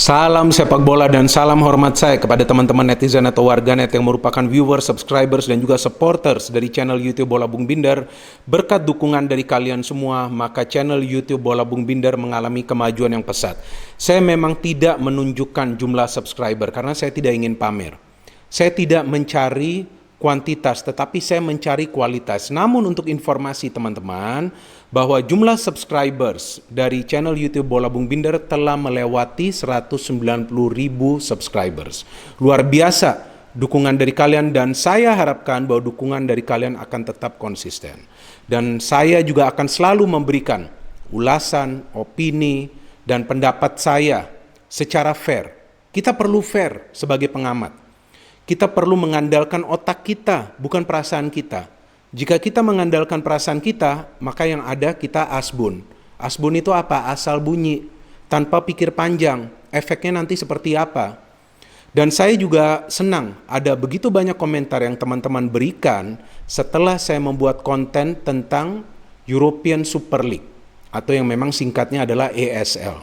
Salam sepak bola dan salam hormat saya kepada teman-teman netizen atau warganet yang merupakan viewers, subscribers, dan juga supporters dari channel YouTube Bola Bung Binder. Berkat dukungan dari kalian semua, maka channel YouTube Bola Bung Binder mengalami kemajuan yang pesat. Saya memang tidak menunjukkan jumlah subscriber karena saya tidak ingin pamer. Saya tidak mencari kuantitas, tetapi saya mencari kualitas. Namun untuk informasi teman-teman, bahwa jumlah subscribers dari channel YouTube Bola Bung Binder telah melewati 190.000 subscribers. Luar biasa dukungan dari kalian, dan saya harapkan bahwa dukungan dari kalian akan tetap konsisten. Dan saya juga akan selalu memberikan ulasan, opini, dan pendapat saya secara fair. Kita perlu fair sebagai pengamat. Kita perlu mengandalkan otak kita, bukan perasaan kita. Jika kita mengandalkan perasaan kita, maka yang ada kita asbun. Asbun itu apa? Asal bunyi, tanpa pikir panjang. Efeknya nanti seperti apa? Dan saya juga senang ada begitu banyak komentar yang teman-teman berikan setelah saya membuat konten tentang European Super League, atau yang memang singkatnya adalah ESL.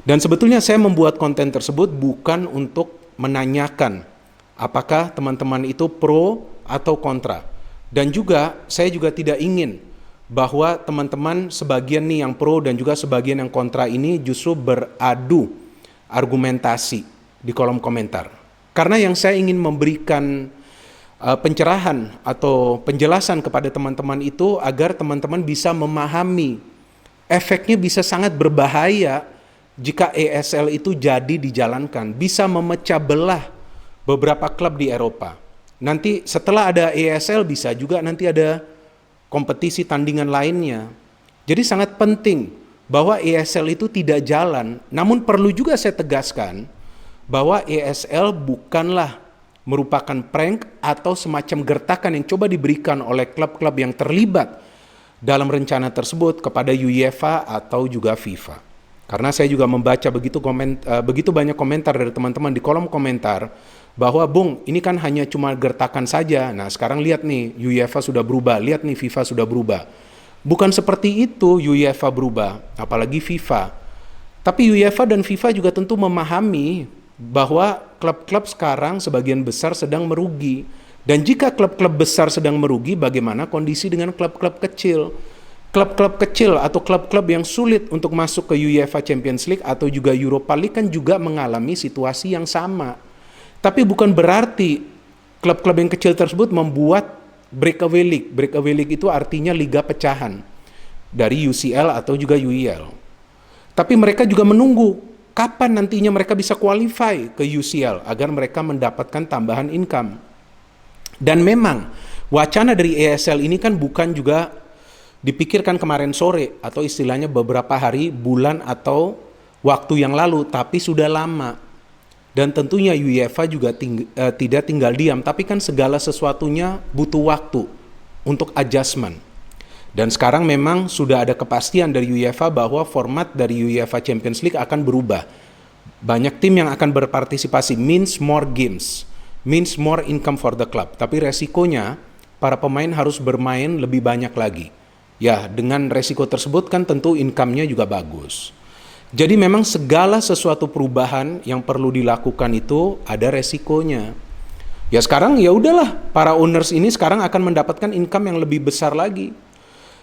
Dan sebetulnya saya membuat konten tersebut bukan untuk menanyakan apakah teman-teman itu pro atau kontra. Dan juga saya juga tidak ingin bahwa teman-teman sebagian nih yang pro dan juga sebagian yang kontra ini justru beradu argumentasi di kolom komentar. Karena yang saya ingin memberikan pencerahan atau penjelasan kepada teman-teman itu agar teman-teman bisa memahami efeknya bisa sangat berbahaya jika ESL itu jadi dijalankan, bisa memecah belah beberapa klub di Eropa. Nanti setelah ada ESL bisa juga nanti ada kompetisi tandingan lainnya. Jadi sangat penting bahwa ESL itu tidak jalan. Namun perlu juga saya tegaskan bahwa ESL bukanlah merupakan prank atau semacam gertakan yang coba diberikan oleh klub-klub yang terlibat dalam rencana tersebut kepada UEFA atau juga FIFA. Karena saya juga membaca begitu banyak komentar dari teman-teman di kolom komentar bahwa Bung, ini kan hanya cuma gertakan saja. Nah sekarang lihat nih, UEFA sudah berubah, lihat nih FIFA sudah berubah. Bukan seperti itu UEFA berubah, apalagi FIFA. Tapi UEFA dan FIFA juga tentu memahami bahwa klub-klub sekarang sebagian besar sedang merugi. Dan jika klub-klub besar sedang merugi, bagaimana kondisi dengan klub-klub kecil? Klub-klub kecil atau klub-klub yang sulit untuk masuk ke UEFA Champions League atau juga Europa League kan juga mengalami situasi yang sama. Tapi bukan berarti klub-klub yang kecil tersebut membuat breakaway league. Breakaway league itu artinya liga pecahan dari UCL atau juga UEL. Tapi mereka juga menunggu kapan nantinya mereka bisa qualify ke UCL agar mereka mendapatkan tambahan income. Dan memang wacana dari ESL ini kan bukan juga dipikirkan kemarin sore atau istilahnya beberapa hari, bulan atau waktu yang lalu, tapi sudah lama. Dan tentunya UEFA juga tidak tinggal diam, tapi kan segala sesuatunya butuh waktu untuk adjustment. Dan sekarang memang sudah ada kepastian dari UEFA bahwa format dari UEFA Champions League akan berubah. Banyak tim yang akan berpartisipasi, means more games, means more income for the club. Tapi resikonya para pemain harus bermain lebih banyak lagi. Ya, dengan resiko tersebut kan tentu income-nya juga bagus. Jadi memang segala sesuatu perubahan yang perlu dilakukan itu ada resikonya. Ya sekarang ya udahlah, para owners ini sekarang akan mendapatkan income yang lebih besar lagi.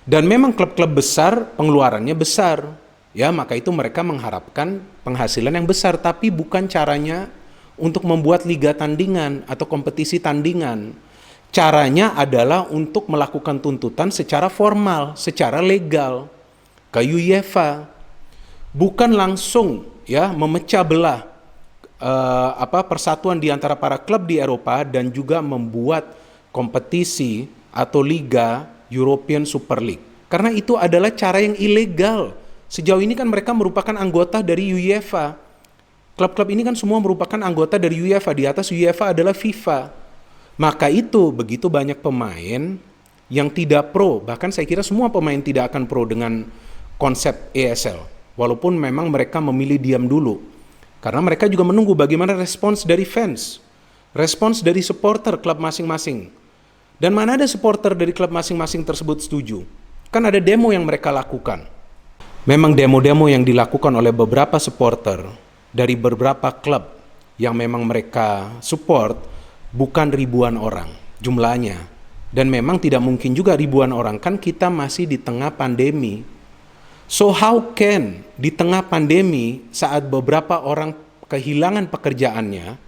Dan memang klub-klub besar pengeluarannya besar. Ya maka itu mereka mengharapkan penghasilan yang besar, tapi bukan caranya untuk membuat liga tandingan atau kompetisi tandingan. Caranya adalah untuk melakukan tuntutan secara formal, secara legal ke UEFA. Bukan langsung ya memecah belah persatuan di antara para klub di Eropa dan juga membuat kompetisi atau liga European Super League. Karena itu adalah cara yang ilegal. Sejauh ini kan mereka merupakan anggota dari UEFA. Klub-klub ini kan semua merupakan anggota dari UEFA. Di atas UEFA adalah FIFA. Maka itu begitu banyak pemain yang tidak pro. Bahkan saya kira semua pemain tidak akan pro dengan konsep ESL. Walaupun memang mereka memilih diam dulu. Karena mereka juga menunggu bagaimana respons dari fans. Respons dari supporter klub masing-masing. Dan mana ada supporter dari klub masing-masing tersebut setuju. Kan ada demo yang mereka lakukan. Memang demo-demo yang dilakukan oleh beberapa supporter dari beberapa klub yang memang mereka support bukan ribuan orang jumlahnya. Dan memang tidak mungkin juga ribuan orang, kan kita masih di tengah pandemi. So how can di tengah pandemi saat beberapa orang kehilangan pekerjaannya,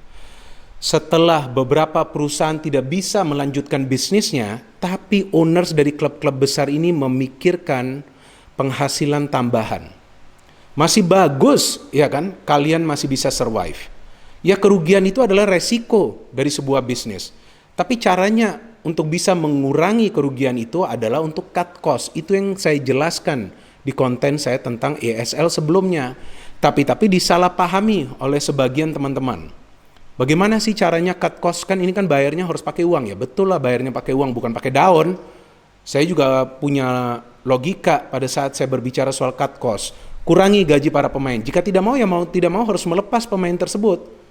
setelah beberapa perusahaan tidak bisa melanjutkan bisnisnya, tapi owners dari klub-klub besar ini memikirkan penghasilan tambahan. Masih bagus, ya kan? Kalian masih bisa survive. Ya, kerugian itu adalah resiko dari sebuah bisnis. Tapi caranya untuk bisa mengurangi kerugian itu adalah untuk cut cost. Itu yang saya jelaskan di konten saya tentang ESL sebelumnya. Tapi disalahpahami oleh sebagian teman-teman. Bagaimana sih caranya cut cost? Kan ini kan bayarnya harus pakai uang ya. Betul lah, bayarnya pakai uang, bukan pakai daun. Saya juga punya logika pada saat saya berbicara soal cut cost. Kurangi gaji para pemain. Jika tidak mau, ya tidak mau harus melepas pemain tersebut.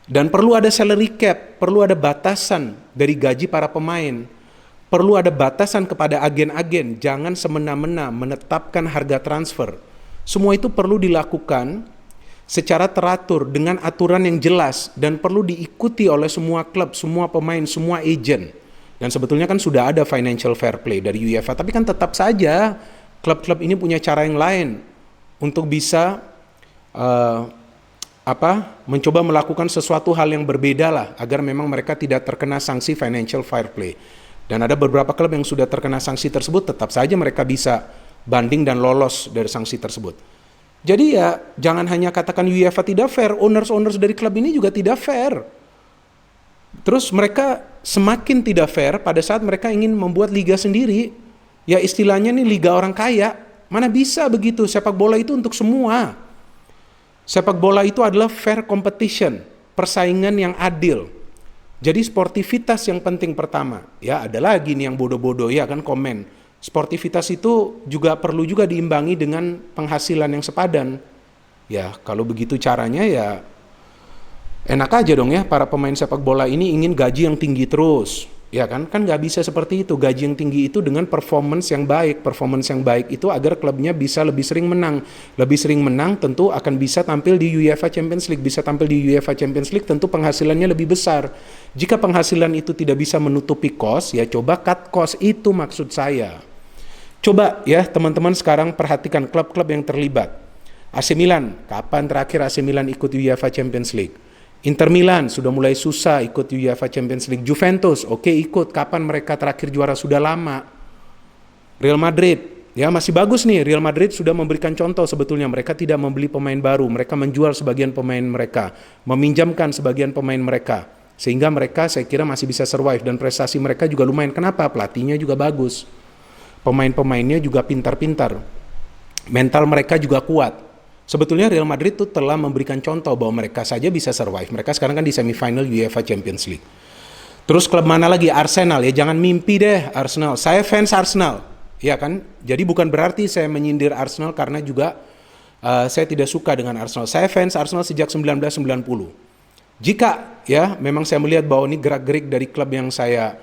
Dan perlu ada salary cap, perlu ada batasan dari gaji para pemain. Perlu ada batasan kepada agen-agen, jangan semena-mena menetapkan harga transfer. Semua itu perlu dilakukan secara teratur dengan aturan yang jelas dan perlu diikuti oleh semua klub, semua pemain, semua agent. Dan sebetulnya kan sudah ada financial fair play dari UEFA, tapi kan tetap saja klub-klub ini punya cara yang lain untuk bisa mencoba melakukan sesuatu hal yang berbeda lah, agar memang mereka tidak terkena sanksi financial fair play. Dan ada beberapa klub yang sudah terkena sanksi tersebut, tetap saja mereka bisa banding dan lolos dari sanksi tersebut. Jadi ya jangan hanya katakan UEFA tidak fair, owners dari klub ini juga tidak fair. Terus mereka semakin tidak fair pada saat mereka ingin membuat liga sendiri. Ya istilahnya nih liga orang kaya. Mana bisa begitu, sepak bola itu untuk semua. Sepak bola itu adalah fair competition, persaingan yang adil. Jadi sportivitas yang penting pertama. Ya ada lagi nih yang bodoh-bodoh ya kan komen. Sportivitas itu juga perlu juga diimbangi dengan penghasilan yang sepadan. Ya kalau begitu caranya ya enak aja dong ya, para pemain sepak bola ini ingin gaji yang tinggi terus. Ya kan nggak bisa seperti itu. Gaji yang tinggi itu dengan performance yang baik. Performance yang baik itu agar klubnya bisa lebih sering menang. Lebih sering menang tentu akan bisa tampil di UEFA Champions League. Bisa tampil di UEFA Champions League tentu penghasilannya lebih besar. Jika penghasilan itu tidak bisa menutupi cost, ya coba cut cost, itu maksud saya. Coba ya teman-teman sekarang perhatikan klub-klub yang terlibat. AC Milan, kapan terakhir AC Milan ikut UEFA Champions League? Inter Milan sudah mulai susah ikut UEFA Champions League. Juventus, oke ikut. Kapan mereka terakhir juara? Sudah lama. Real Madrid, ya masih bagus nih. Real Madrid sudah memberikan contoh sebetulnya. Mereka tidak membeli pemain baru. Mereka menjual sebagian pemain mereka. Meminjamkan sebagian pemain mereka. Sehingga mereka saya kira masih bisa survive. Dan prestasi mereka juga lumayan. Kenapa? Pelatihnya juga bagus. Pemain-pemainnya juga pintar-pintar. Mental mereka juga kuat. Sebetulnya Real Madrid tuh telah memberikan contoh bahwa mereka saja bisa survive. Mereka sekarang kan di semifinal UEFA Champions League. Terus klub mana lagi? Arsenal ya, jangan mimpi deh Arsenal. Saya fans Arsenal, ya kan? Jadi bukan berarti saya menyindir Arsenal karena juga saya tidak suka dengan Arsenal. Saya fans Arsenal sejak 1990. Jika ya memang saya melihat bahwa ini gerak-gerik dari klub yang saya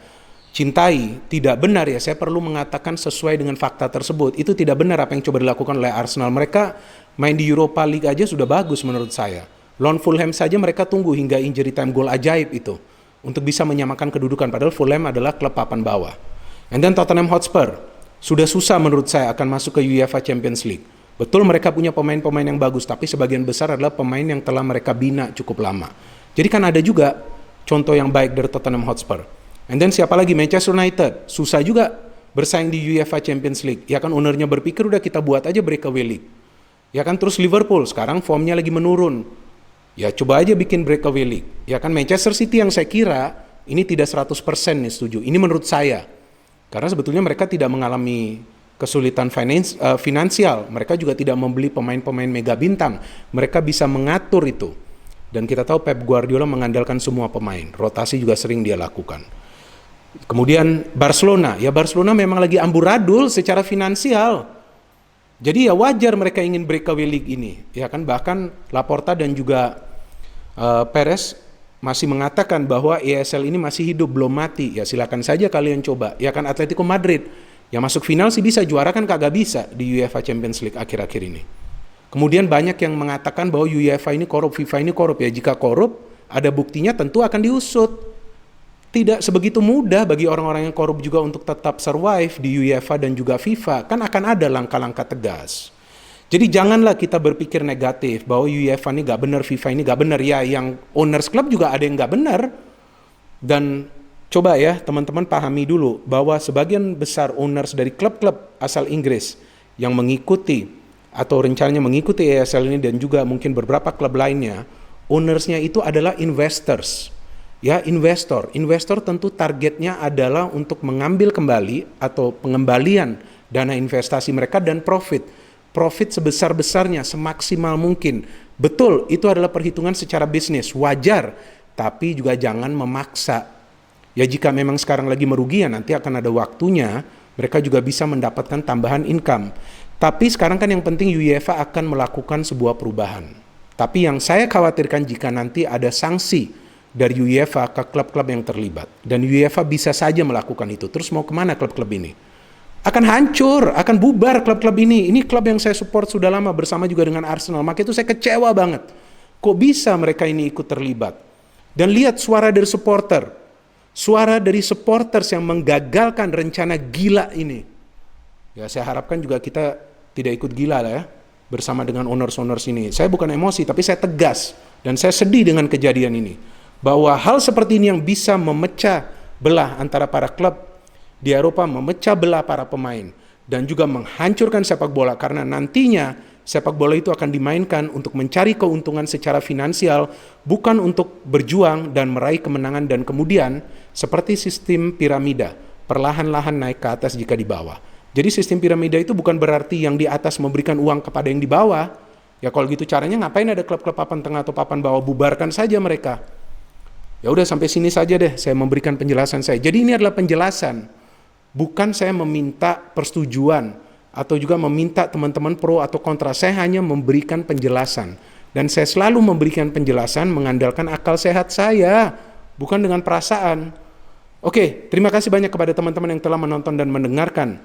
cintai tidak benar ya, saya perlu mengatakan sesuai dengan fakta tersebut. Itu tidak benar apa yang coba dilakukan oleh Arsenal. Mereka main di Europa League aja sudah bagus menurut saya. Lawan Fulham saja mereka tunggu hingga injury time goal ajaib itu untuk bisa menyamakan kedudukan, padahal Fulham adalah klub papan bawah. And then Tottenham Hotspur sudah susah menurut saya akan masuk ke UEFA Champions League. Betul mereka punya pemain-pemain yang bagus, tapi sebagian besar adalah pemain yang telah mereka bina cukup lama. Jadi kan ada juga contoh yang baik dari Tottenham Hotspur. And then siapa lagi? Manchester United. Susah juga bersaing di UEFA Champions League. Ya kan ownernya berpikir udah kita buat aja breakaway league. Ya kan terus Liverpool sekarang formnya lagi menurun. Ya coba aja bikin breakaway league. Ya kan Manchester City yang saya kira ini tidak 100% nih setuju. Ini menurut saya. Karena sebetulnya mereka tidak mengalami kesulitan finansial. Mereka juga tidak membeli pemain-pemain mega bintang. Mereka bisa mengatur itu. Dan kita tahu Pep Guardiola mengandalkan semua pemain. Rotasi juga sering dia lakukan. Kemudian Barcelona, ya Barcelona memang lagi amburadul secara finansial. Jadi ya wajar mereka ingin breakaway league ini. Ya kan bahkan Laporta dan juga Perez masih mengatakan bahwa ESL ini masih hidup, belum mati. Ya silakan saja kalian coba. Ya kan Atletico Madrid yang masuk final sih bisa, juara kan kagak bisa di UEFA Champions League akhir-akhir ini. Kemudian banyak yang mengatakan bahwa UEFA ini korup, FIFA ini korup. Ya jika korup, ada buktinya tentu akan diusut. Tidak sebegitu mudah bagi orang-orang yang korup juga untuk tetap survive di UEFA dan juga FIFA. Kan akan ada langkah-langkah tegas. Jadi janganlah kita berpikir negatif bahwa UEFA ini gak benar, FIFA ini gak benar. Ya yang owners club juga ada yang gak benar. Dan coba ya teman-teman pahami dulu bahwa sebagian besar owners dari klub-klub asal Inggris yang mengikuti atau rencananya mengikuti ESL ini dan juga mungkin beberapa klub lainnya, ownersnya itu adalah investors. Ya, investor tentu targetnya adalah untuk mengambil kembali atau pengembalian dana investasi mereka dan profit sebesar-besarnya, semaksimal mungkin. Betul, itu adalah perhitungan secara bisnis, wajar, tapi juga jangan memaksa. Ya jika memang sekarang lagi merugi ya nanti akan ada waktunya mereka juga bisa mendapatkan tambahan income. Tapi sekarang kan yang penting UEFA akan melakukan sebuah perubahan. Tapi yang saya khawatirkan jika nanti ada sanksi dari UEFA ke klub-klub yang terlibat. Dan UEFA bisa saja melakukan itu. Terus mau kemana klub-klub ini? Akan hancur, akan bubar klub-klub ini. Ini klub yang saya support sudah lama bersama juga dengan Arsenal. Maka itu saya kecewa banget. Kok bisa mereka ini ikut terlibat? Dan lihat suara dari supporter. Suara dari supporters yang menggagalkan rencana gila ini. Ya saya harapkan juga kita tidak ikut gila lah ya. Bersama dengan owners-owners ini. Saya bukan emosi, tapi saya tegas. Dan saya sedih dengan kejadian ini. Bahwa hal seperti ini yang bisa memecah belah antara para klub di Eropa, memecah belah para pemain, dan juga menghancurkan sepak bola, karena nantinya sepak bola itu akan dimainkan untuk mencari keuntungan secara finansial, bukan untuk berjuang dan meraih kemenangan, dan kemudian seperti sistem piramida, perlahan-lahan naik ke atas jika di bawah. Jadi sistem piramida itu bukan berarti yang di atas memberikan uang kepada yang di bawah. Ya kalau gitu caranya ngapain ada klub-klub papan tengah atau papan bawah, bubarkan saja mereka. Ya udah sampai sini saja deh saya memberikan penjelasan saya. Jadi ini adalah penjelasan. Bukan saya meminta persetujuan atau juga meminta teman-teman pro atau kontra. Saya hanya memberikan penjelasan. Dan saya selalu memberikan penjelasan mengandalkan akal sehat saya, bukan dengan perasaan. Oke, terima kasih banyak kepada teman-teman yang telah menonton dan mendengarkan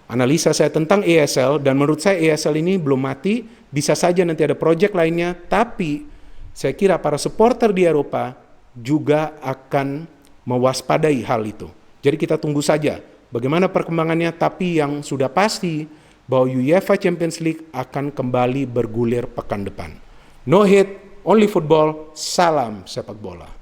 analisa saya tentang ESL. Dan menurut saya ESL ini belum mati, bisa saja nanti ada proyek lainnya. Tapi saya kira para supporter di Eropa juga akan mewaspadai hal itu. Jadi kita tunggu saja bagaimana perkembangannya, tapi yang sudah pasti bahwa UEFA Champions League akan kembali bergulir pekan depan. No hate, only football, salam sepak bola.